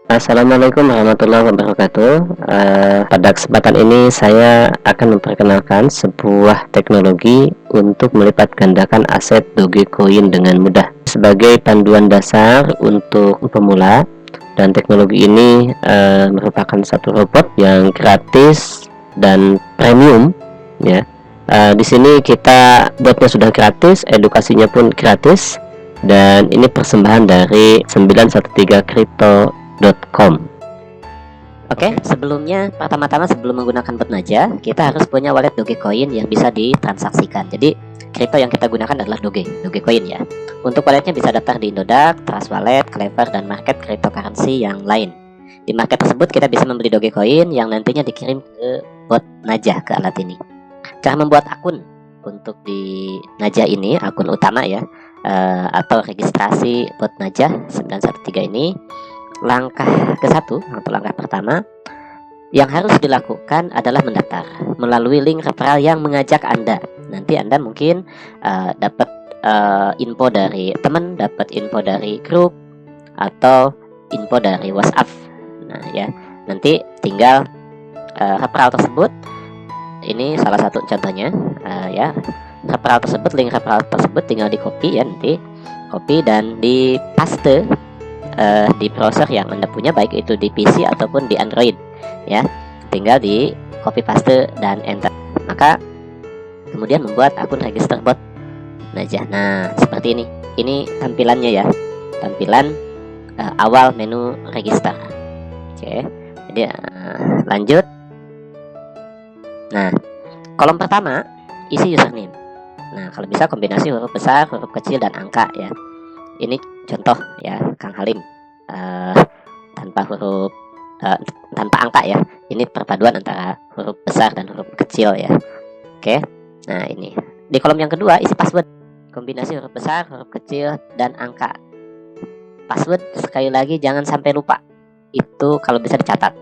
Assalamualaikum warahmatullahi wabarakatuh. Pada kesempatan ini saya akan memperkenalkan sebuah teknologi untuk melipat gandakan aset Dogecoin dengan mudah sebagai panduan dasar untuk pemula. Dan teknologi ini merupakan satu robot yang gratis dan premium, ya. Di sini kita buatnya sudah gratis, edukasinya pun gratis, dan ini persembahan dari 913crypto.com. Oke, sebelumnya pertama-tama sebelum menggunakan bot Najah, kita harus punya wallet Dogecoin yang bisa ditransaksikan. Jadi kripto yang kita gunakan adalah Dogecoin ya. Untuk walletnya bisa daftar di Indodax, Trust Wallet, Clever, dan market cryptocurrency yang lain. Di market tersebut kita bisa membeli Dogecoin yang nantinya dikirim ke bot Najah, ke alat ini. Cara membuat akun untuk di Najah ini, akun utama ya, atau registrasi bot Najah 913 ini. Langkah ke-1 atau langkah pertama yang harus dilakukan adalah mendaftar melalui link referral yang mengajak Anda. Nanti Anda mungkin dapat info dari teman, dapat info dari grup, atau info dari WhatsApp. Nah ya, nanti tinggal referral tersebut. Ini salah satu contohnya ya. Referral tersebut, link referral tersebut tinggal di copy ya, nanti copy dan di paste di browser yang Anda punya, baik itu di PC ataupun di Android ya. Tinggal di copy paste dan enter. Maka kemudian membuat akun register bot Najah. Nah seperti ini. Ini tampilannya ya, tampilan awal menu register. Oke, jadi lanjut. Nah kolom pertama isi username. Nah kalau bisa kombinasi huruf besar, huruf kecil, dan angka ya. Ini contoh ya, Kang Halim, tanpa huruf tanpa angka ya. Ini perpaduan antara huruf besar dan huruf kecil ya. Oke. Nah ini di kolom yang kedua isi password, kombinasi huruf besar, huruf kecil, dan angka. Password sekali lagi jangan sampai lupa. Itu kalau bisa dicatat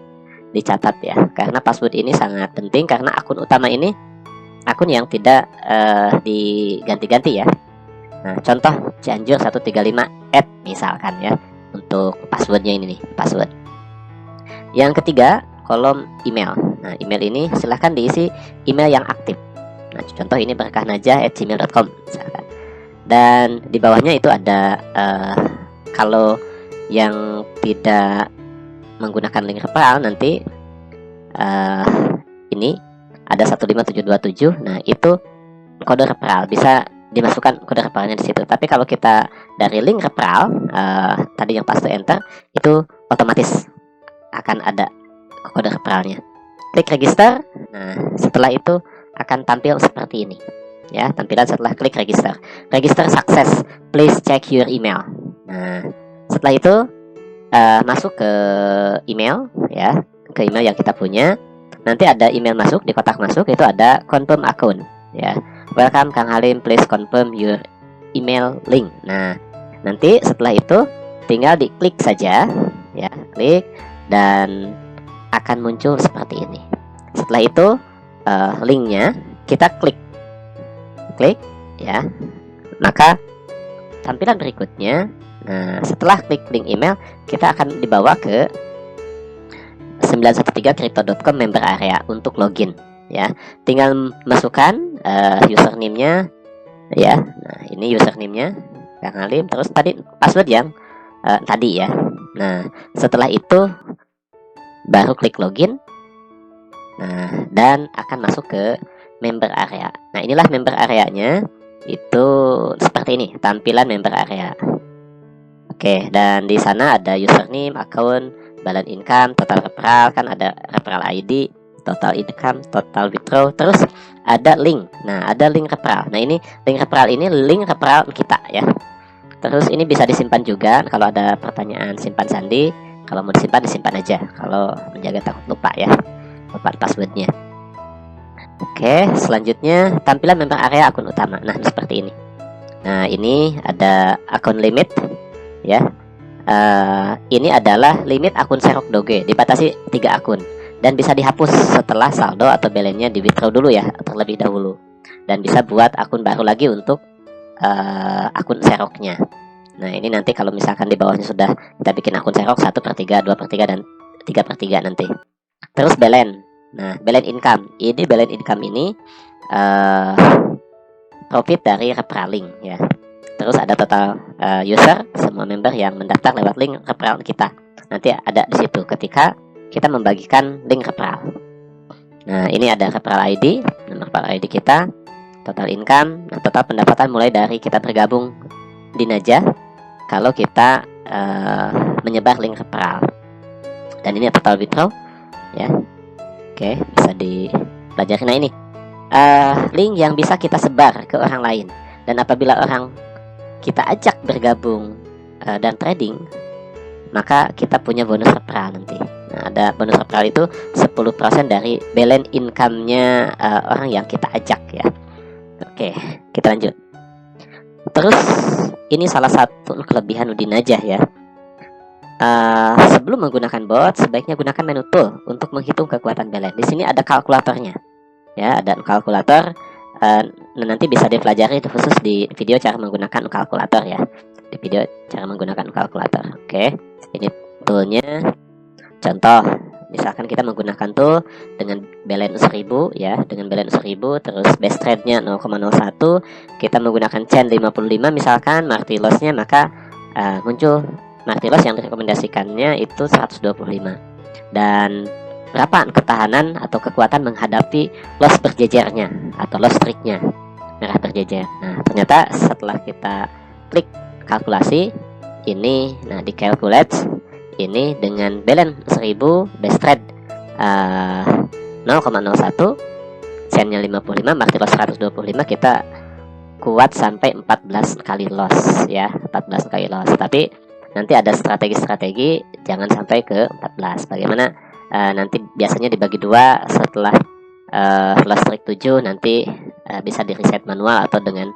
ya, karena password ini sangat penting, karena akun utama ini akun yang tidak diganti-ganti ya. Nah, contoh Cianjur 135 misalkan ya, untuk passwordnya ini nih, password. Yang ketiga, kolom email. Nah, email ini silahkan diisi email yang aktif. Nah, contoh ini berkahnajah@gmail.com misalkan. Dan di bawahnya itu ada kalau yang tidak menggunakan link referral nanti ini ada 15727. Nah, itu kode referral, bisa dimasukkan kode referralnya di situ. Tapi kalau kita dari link referral tadi yang paste enter, itu otomatis akan ada kode referralnya. Klik register. Nah setelah itu akan tampil seperti ini ya, tampilan setelah klik register. Register success, please check your email. Nah setelah itu masuk ke email ya, ke email yang kita punya. Nanti ada email masuk, di kotak masuk itu ada confirm account ya. Welcome Kang Halim, please confirm your email link. Nah, nanti setelah itu tinggal diklik saja ya, klik, dan akan muncul seperti ini. Setelah itu linknya kita klik ya. Maka tampilan berikutnya, nah setelah klik link email, kita akan dibawa ke 913crypto.com member area untuk login ya. Tinggal masukkan username-nya ya. Nah ini username-nya Kang Halim, terus tadi password yang tadi ya. Nah setelah itu baru klik login. Nah dan akan masuk ke member area. Nah inilah member areanya, itu seperti ini tampilan member area. Oke, dan di sana ada username, account, balance income, total referral, kan ada referral ID, total income, total withdraw, terus ada link. Nah ada link referral. Nah ini link referral, ini link referral kita ya. Terus ini bisa disimpan juga kalau ada pertanyaan, simpan sandi. Kalau mau disimpan aja, kalau menjaga takut lupa ya, lupa passwordnya. Oke, selanjutnya tampilan member area akun utama. Nah seperti ini. Nah ini ada akun limit ya. Ini adalah limit akun Serok Doge, dibatasi 3 akun dan bisa dihapus setelah saldo atau balance-nya di withdraw dulu ya, terlebih dahulu. Dan bisa buat akun baru lagi untuk akun Xerox-nya. Nah, ini nanti kalau misalkan di bawahnya sudah kita bikin akun Xerox 1/3, 2/3, dan 3/3 nanti. Terus balance. Nah, balance income. Ini balance income ini profit dari referral link ya. Terus ada total user, semua member yang mendaftar lewat link referral kita. Nanti ada di situ ketika kita membagikan link referral. Nah, ini ada referral ID, nomor referral ID kita, total income, nah, total pendapatan mulai dari kita bergabung di Najah kalau kita menyebar link referral. Dan ini total withdraw ya. Oke, bisa dipelajari. Nah, ini link yang bisa kita sebar ke orang lain. Dan apabila orang kita ajak bergabung dan trading, maka kita punya bonus referral nanti. Nah, ada bonus referral itu 10% dari balance income-nya orang yang kita ajak ya. Oke, kita lanjut. Terus ini salah satu kelebihan Udin Najah ya. Sebelum menggunakan bot, sebaiknya gunakan menu tool untuk menghitung kekuatan balance. Di sini ada kalkulatornya. Ya, ada kalkulator. Nanti bisa dipelajari khusus di video cara menggunakan kalkulator ya. Di video cara menggunakan kalkulator. Oke, ini toolnya. Contoh, misalkan kita menggunakan tool dengan balance 1000 ya, dengan balance 1000, terus base trade-nya 0,01, kita menggunakan chain 55 misalkan, marty loss-nya, maka muncul marty loss yang direkomendasikannya itu 125. Dan berapa ketahanan atau kekuatan menghadapi loss berjejernya atau loss streak-nya merah berjejer. Nah, ternyata setelah kita klik kalkulasi ini, nah di calculate ini dengan balance 1000, base trade 0,01, chain-nya 55, marty loss 125, kita kuat sampai 14 kali loss ya, 14 kali loss. Tapi nanti ada strategi-strategi jangan sampai ke 14. Bagaimana? Nanti biasanya dibagi dua setelah loss streak 7 nanti bisa di reset manual atau dengan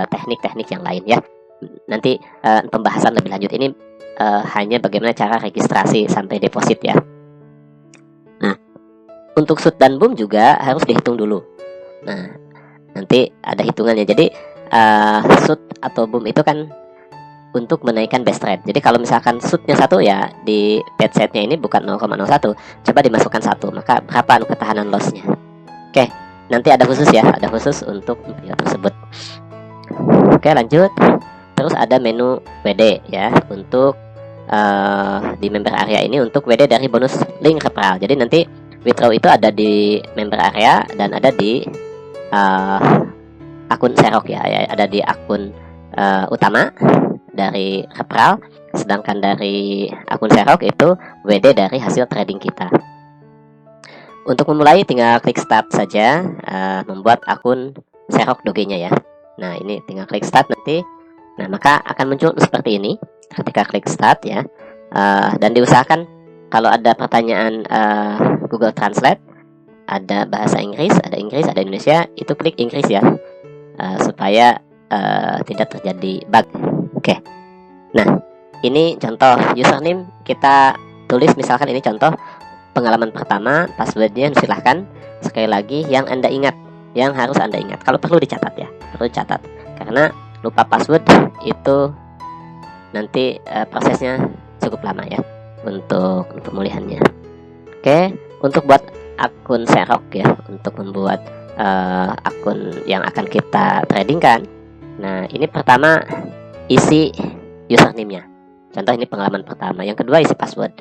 teknik-teknik yang lain ya. Nanti pembahasan lebih lanjut ini hanya bagaimana cara registrasi sampai deposit ya. Nah, untuk shoot dan boom juga harus dihitung dulu. Nah, nanti ada hitungannya. Jadi shoot atau boom itu kan untuk menaikkan base trade. Jadi kalau misalkan shootnya 1 ya, di pad setnya ini bukan 0,01, coba dimasukkan 1, maka berapa ketahanan lossnya. Oke, nanti ada khusus ya, ada khusus untuk video tersebut. Oke, lanjut. Terus ada menu WD ya, untuk di member area ini untuk WD dari bonus link referral. Jadi nanti withdraw itu ada di member area dan ada di akun Xerox ya, ada di akun utama dari referral, sedangkan dari akun Xerox itu WD dari hasil trading kita. Untuk memulai tinggal klik start saja, membuat akun Xerox Doge-nya ya. Nah, ini tinggal klik start nanti. Nah, maka akan muncul seperti ini ketika klik start ya. Dan diusahakan kalau ada pertanyaan Google Translate, ada bahasa Inggris, ada Indonesia, itu klik Inggris ya, supaya tidak terjadi bug. Oke. Nah, ini contoh username kita tulis, misalkan ini contoh pengalaman pertama, passwordnya silahkan sekali lagi yang Anda ingat, yang harus Anda ingat. Kalau perlu dicatat ya, perlu dicatat, karena lupa password itu nanti prosesnya cukup lama ya untuk pemulihannya. Oke, untuk buat akun Xerox ya, untuk membuat akun yang akan kita tradingkan. Nah, ini pertama isi username-nya. Contoh ini pengalaman pertama. Yang kedua isi password.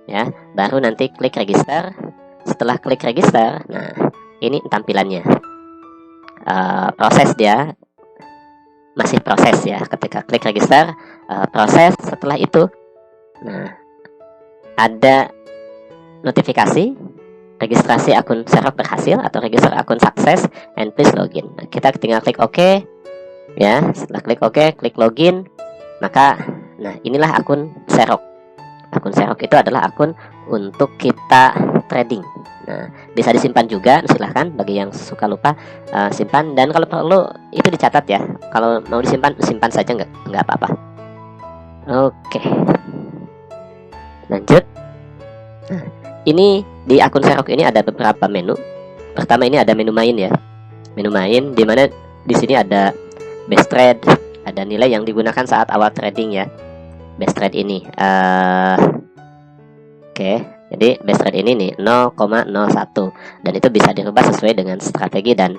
Ya, baru nanti klik register. Setelah klik register, nah ini tampilannya. Proses dia masih proses ya. Ketika klik register, proses. Setelah itu, nah ada notifikasi registrasi akun Xerox berhasil atau register akun sukses and please login. Nah, kita tinggal klik OK ya. Setelah klik OK, klik login, maka nah inilah akun Xerox. Akun Xerox itu adalah akun untuk kita trading. Nah, bisa disimpan juga, silahkan bagi yang suka lupa simpan, dan kalau perlu itu dicatat ya. Kalau mau disimpan, simpan saja, nggak apa-apa. Oke, lanjut. Nah, ini di akun Xerox ini ada beberapa menu. Pertama ini ada menu main ya, menu main, dimana di sini ada best trade, ada nilai yang digunakan saat awal trading ya. Best trade ini oke, jadi best trade ini nih 0,01 dan itu bisa dirubah sesuai dengan strategi dan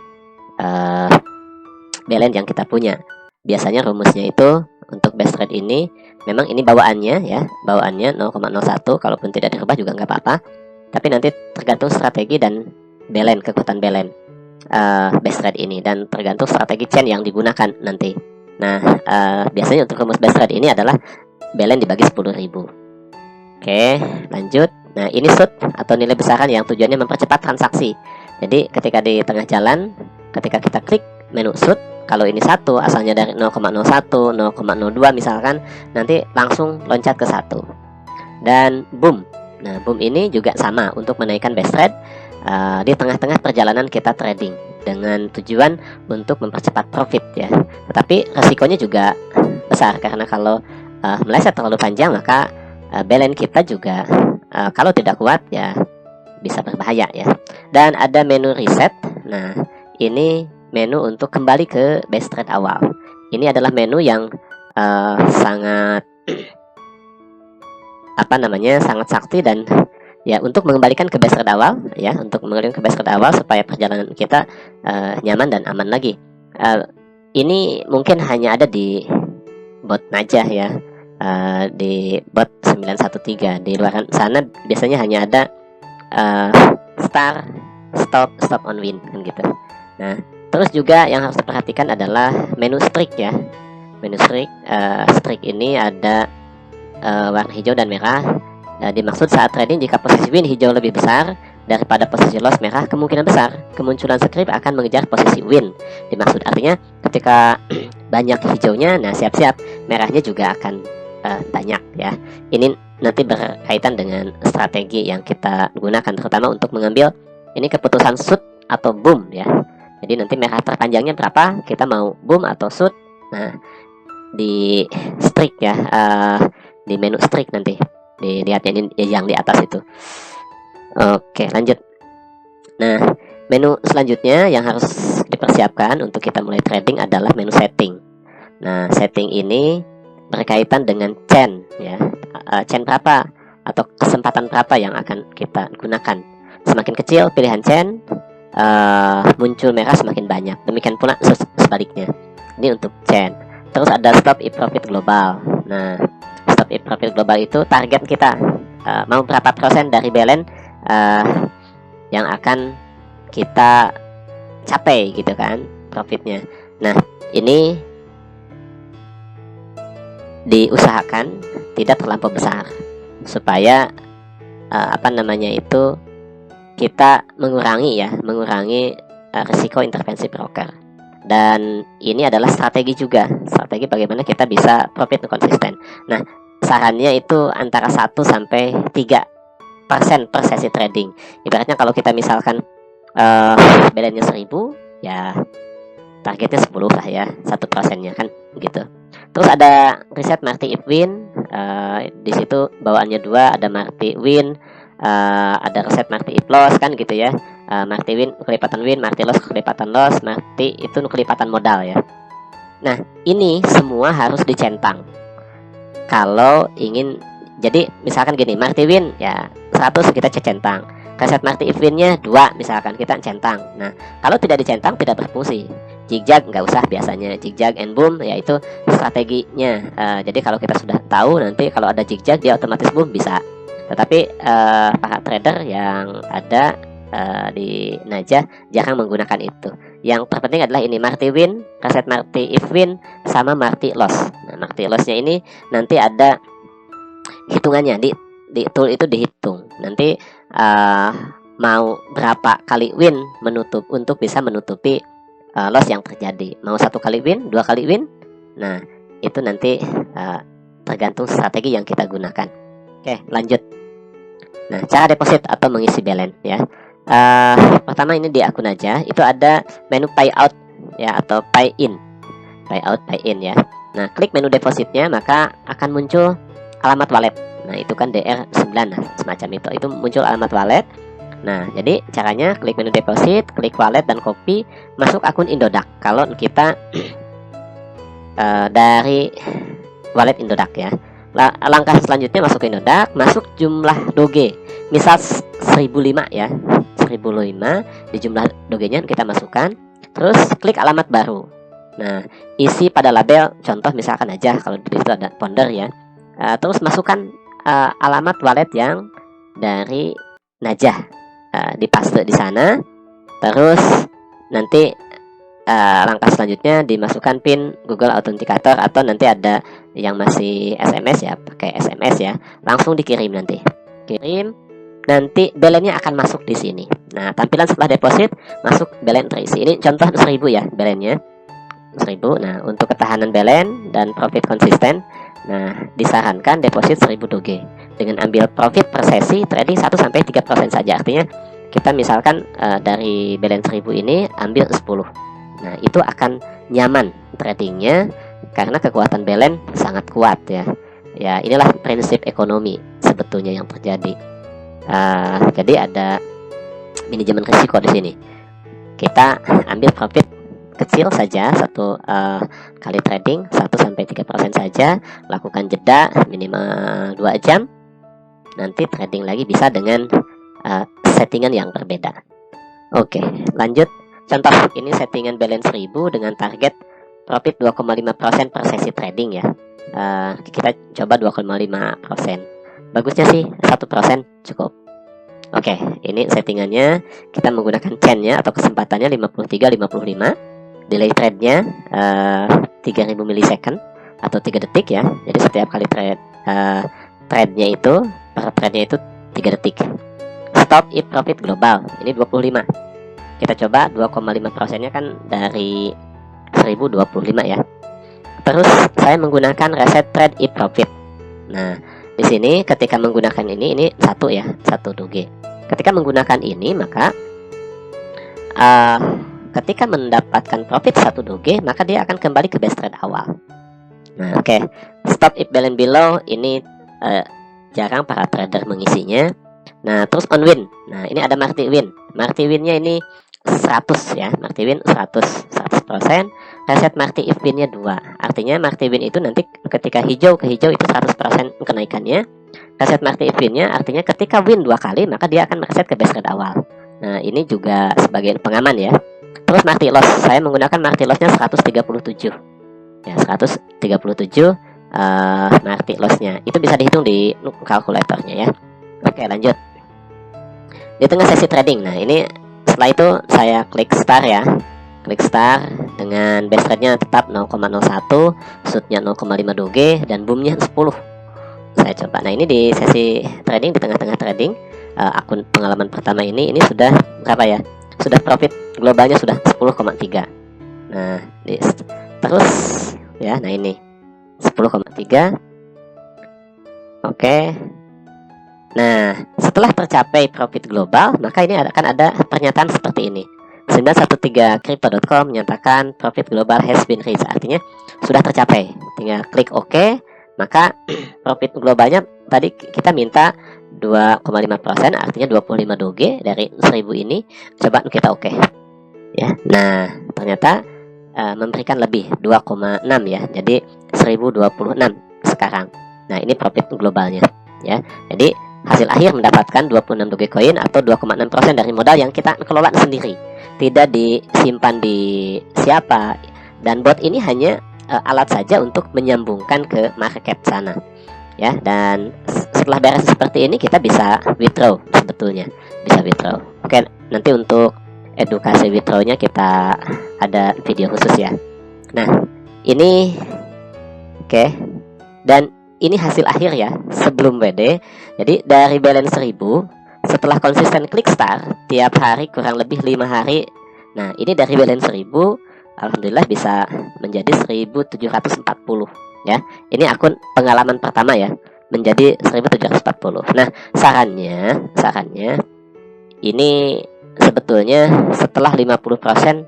balance yang kita punya. Biasanya rumusnya itu untuk best trade ini memang ini bawaannya ya, bawaannya 0,01, kalaupun tidak dirubah juga nggak apa-apa. Tapi nanti tergantung strategi dan balance, kekuatan balance best trade ini, dan tergantung strategi chain yang digunakan nanti. Nah, biasanya untuk rumus best trade ini adalah balance dibagi 10.000. Oke, lanjut. Nah, ini shoot atau nilai besaran yang tujuannya mempercepat transaksi. Jadi ketika di tengah jalan, ketika kita klik menu shoot, kalau ini 1 asalnya dari 0,01, 0,02 misalkan, nanti langsung loncat ke 1. Dan boom. Nah, boom ini juga sama untuk menaikkan best trade di tengah-tengah perjalanan kita trading dengan tujuan untuk mempercepat profit ya. Tetapi resikonya juga besar karena kalau meleset terlalu panjang maka balance kita juga kalau tidak kuat ya bisa berbahaya ya. Dan ada menu reset. Nah, ini menu untuk kembali ke best trade awal. Ini adalah menu yang sangat sangat sakti dan ya untuk mengembalikan ke best trade awal ya, untuk mengembalikan ke best trade awal supaya perjalanan kita nyaman dan aman lagi. Ini mungkin hanya ada di bot Najah ya, di bot 913. Di luar sana biasanya hanya ada stop on win kan gitu. Nah, terus juga yang harus diperhatikan adalah menu streak ya. Menu streak ini ada warna hijau dan merah. Dimaksud saat trading jika posisi win hijau lebih besar daripada posisi loss merah, kemungkinan besar kemunculan script akan mengejar posisi win. Dimaksud artinya ketika banyak hijaunya, nah siap-siap merahnya juga akan banyak ya. Ini nanti berkaitan dengan strategi yang kita gunakan, terutama untuk mengambil ini keputusan shoot atau boom ya. Jadi nanti merah terpanjangnya berapa, kita mau boom atau shoot. Nah, di streak ya, di menu streak nanti dilihat yang di atas itu. Oke, lanjut. Nah, menu selanjutnya yang harus dipersiapkan untuk kita mulai trading adalah menu setting. Nah, setting ini berkaitan dengan chain ya, chain berapa atau kesempatan berapa yang akan kita gunakan. Semakin kecil pilihan chain, muncul merah semakin banyak. Demikian pula sebaliknya. Ini untuk chain. Terus ada stop if profit global. Nah, stop if profit global itu target kita, mau berapa persen dari balance yang akan kita capai gitu kan profitnya. Nah, ini diusahakan tidak terlampau besar supaya kita mengurangi risiko intervensi broker. Dan ini adalah strategi juga, strategi bagaimana kita bisa profit konsisten. Nah, sarannya itu antara 1 sampai 3% per sesi trading. Ibaratnya kalau kita misalkan balance-nya 1000, ya targetnya 10 lah ya, 1%-nya kan gitu. Terus ada reset Marty if win, di situ bawaannya 2, ada Marty win, ada reset Marty if loss kan gitu ya. Marty win kelipatan win, Marty loss kelipatan loss, Marty itu kelipatan modal ya. Nah, ini semua harus dicentang kalau ingin. Jadi misalkan gini, Marty win ya 100 kita centang, reset Marty if winnya 2 misalkan kita centang. Nah, kalau tidak dicentang tidak berfungsi. Zigzag nggak usah, biasanya zigzag and boom yaitu strateginya. Jadi kalau kita sudah tahu, nanti kalau ada zigzag dia otomatis boom bisa. Tetapi para trader yang ada di Najah jangan menggunakan itu. Yang terpenting adalah ini Marty win, reset Marty if win, sama Marty loss. Nah, Marty lossnya ini nanti ada hitungannya di tool itu dihitung. Nanti mau berapa kali win untuk bisa menutupi loss yang terjadi. Mau 1 kali win, 2 kali win. Nah, itu nanti tergantung strategi yang kita gunakan. Oke, lanjut. Nah, cara deposit atau mengisi balance ya. Pertama ini di akun aja itu ada menu payout ya atau pay in ya. Nah, klik menu depositnya maka akan muncul alamat wallet. Nah, itu kan DR9 semacam itu muncul alamat wallet. Nah, jadi caranya klik menu deposit, klik wallet dan copy, masuk akun Indodax. Kalau kita dari wallet Indodax ya. Langkah selanjutnya masuk ke Indodax, masuk jumlah doge, misal 1005 ya, 1005 di jumlah dogenya kita masukkan, terus klik alamat baru. Nah, isi pada label, contoh misalkan aja kalau di situ ada founder ya. Terus masukkan alamat wallet yang dari Najah, dipaste di sana. Terus nanti langkah selanjutnya dimasukkan PIN Google Authenticator, atau nanti ada yang masih SMS ya, pakai SMS ya, langsung dikirim nanti. Kirim, nanti belennya akan masuk di sini. Nah, tampilan setelah deposit masuk belen terisi. Ini contoh 1000 ya belennya. 1000. Nah, untuk ketahanan belen dan profit konsisten, nah disarankan deposit 1000 doge dengan ambil profit per sesi trading 1-3% saja. Artinya kita misalkan dari belen 1000 ini ambil 10. Nah, itu akan nyaman tradingnya karena kekuatan belen sangat kuat ya. Ya, inilah prinsip ekonomi sebetulnya yang terjadi. Jadi ada manajemen risiko di sini. Kita ambil profit kecil saja, satu kali trading 1-3% saja, lakukan jeda minimal 2 jam. Nanti trading lagi bisa dengan settingan yang berbeda. Oke, lanjut. Contoh, ini settingan balance 1000 dengan target profit 2,5% per sesi trading ya. Kita coba 2,5%. Bagusnya sih 1% cukup. Oke, ini settingannya. Kita menggunakan chain-nya atau kesempatannya 53-55. Delay trade-nya 3000 milisecond atau 3 detik ya. Jadi setiap kali trade-nya itu, per trade-nya itu 3 detik. Stop if profit global, ini 25. Kita coba 2,5%-nya kan dari 1025 ya. Terus saya menggunakan reset trade if profit. Nah, di sini ketika menggunakan ini satu ya, 1 doge. Ketika menggunakan ini maka ketika mendapatkan profit 1 doge, maka dia akan kembali ke base trade awal. Nah, oke. Stop if balance below, ini jarang para trader mengisinya. Nah, terus on win. Nah, ini ada marti win. Marti winnya ini 100 ya. Marti win 100%. Reset marti if winnya 2. Artinya marti win itu nanti ketika hijau ke hijau itu 100% kenaikannya. Reset marti if winnya artinya ketika win 2 kali maka dia akan mereset ke base trade awal. Nah, ini juga sebagai pengaman ya. Terus marti loss, saya menggunakan marti lossnya 137 ya, 137 marti lossnya. Itu bisa dihitung di kalkulatornya ya. Oke, lanjut. Di tengah sesi trading, nah ini setelah itu saya klik start ya. Klik start dengan base rate-nya tetap 0,01, shoot-nya 0,5 doge dan boom-nya 10. Saya coba. Nah, ini di sesi trading, di tengah-tengah trading, akun pengalaman pertama ini sudah berapa ya? Sudah profit globalnya sudah 10,3. Nah, terus ya, nah ini 10,3. Oke. Nah, setelah tercapai profit global, maka ini akan ada pernyataan seperti ini. 913crypto.com menyatakan profit global has been reached. Artinya sudah tercapai. Tinggal klik OK, maka profit globalnya tadi kita minta 2,5%, artinya 25 doge dari 1000 ini. Coba kita OK. Ya. Nah, ternyata memberikan lebih 2,6 ya. Jadi 1026 sekarang. Nah, ini profit globalnya ya. Jadi hasil akhir mendapatkan 26 Dogecoin atau 2,6% dari modal yang kita kelola sendiri. Tidak disimpan di siapa. Dan bot ini hanya alat saja untuk menyambungkan ke market sana. Ya, dan setelah beres seperti ini kita bisa withdraw sebetulnya. Bisa withdraw. Oke, nanti untuk edukasi withdrawnya kita ada video khusus ya. Nah, ini oke. Dan ini hasil akhir ya sebelum WD. Jadi dari balance 1000 setelah konsisten klik start tiap hari kurang lebih 5 hari. Nah, ini dari balance 1000 alhamdulillah bisa menjadi 1740 ya. Ini akun pengalaman pertama ya, menjadi 1740. Nah, sarannya ini sebetulnya setelah 50%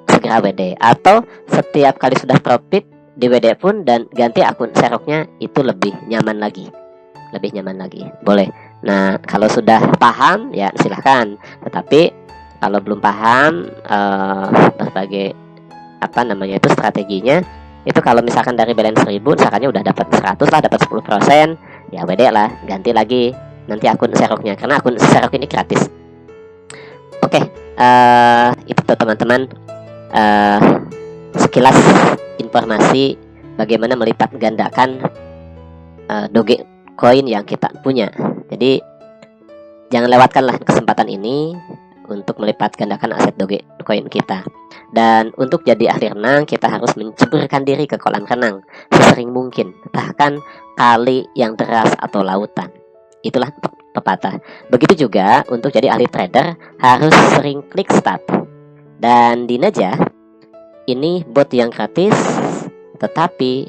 segera WD, atau setiap kali sudah profit di WD pun dan ganti akun seroknya, itu lebih nyaman lagi. Boleh. Nah, kalau sudah paham ya silahkan. Tetapi kalau belum paham berbagai strateginya, Itu kalau misalkan dari balance 1000, misalkannya udah dapat 100 lah, dapat 10%, ya WD lah, ganti lagi nanti akun Sherlocknya, karena akun Sherlock ini gratis. Oke, itu tuh teman-teman, sekilas informasi bagaimana melipat gandakan Dogecoin yang kita punya. Jadi jangan lewatkanlah kesempatan ini untuk melipat gandakan aset Dogecoin kita. Dan untuk jadi ahli renang, kita harus menceburkan diri ke kolam renang sesering mungkin, bahkan kali yang deras atau lautan. Itulah pepatah. Begitu juga untuk jadi ahli trader, harus sering klik start. Dan di Najah, ini bot yang gratis, tetapi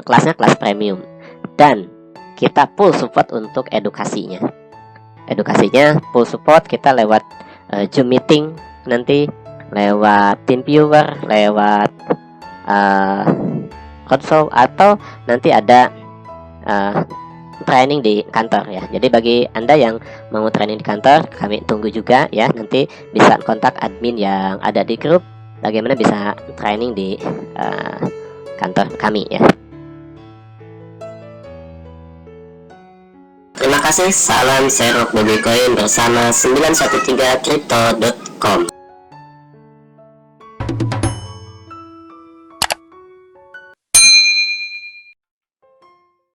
kelasnya kelas premium. Dan kita full support untuk edukasinya. Edukasinya full support kita lewat Zoom meeting nanti, lewat TeamViewer, lewat Roadshow, atau nanti ada training di kantor ya. Jadi bagi Anda yang mau training di kantor, kami tunggu juga ya. Nanti bisa kontak admin yang ada di grup, bagaimana bisa training di kantor kami ya. Terima kasih, salam Sherlock Dogecoin bersama 913crypto.com.